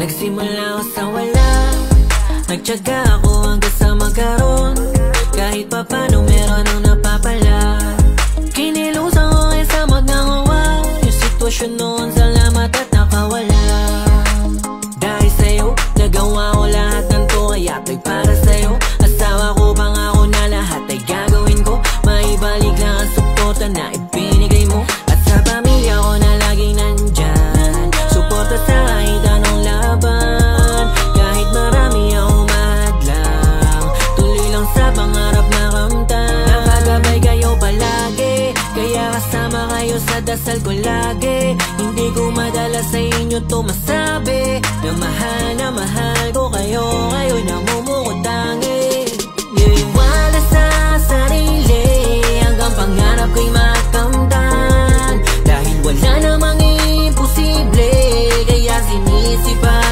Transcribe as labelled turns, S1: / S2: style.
S1: Nagsimula ako sa wala, nagtiyaga ako hanggang sa magkaroon. Kahit pa paano meron ang napapala. Kinilusan ko kaysa magnangawa. Yung sitwasyon noon, salamat at nakawala. Dahil sa'yo, nagawa ko lahat ng to. Kaya to'y para sa'yo. Asawa ko, pangako na lahat ay gagawin ko. Maibalik lang ang suporta na ibinigay mo. At sa pamilya ko na laging nandyan. Suporta sa kahit anong laban. Kahit marami akong mahadlang, tuloy lang sa pangarap na kamtan. Nakagabay kayo palagi, kaya kasama kayo sa dasal ko lagi. Hindi ko madala sa inyo to masabi na mahal ko kayo. Kayo'y namumukutangi. Iiwala sa sarili hanggang pangarap ko'y makamtan. Dahil wala namang imposible, kaya sinisipan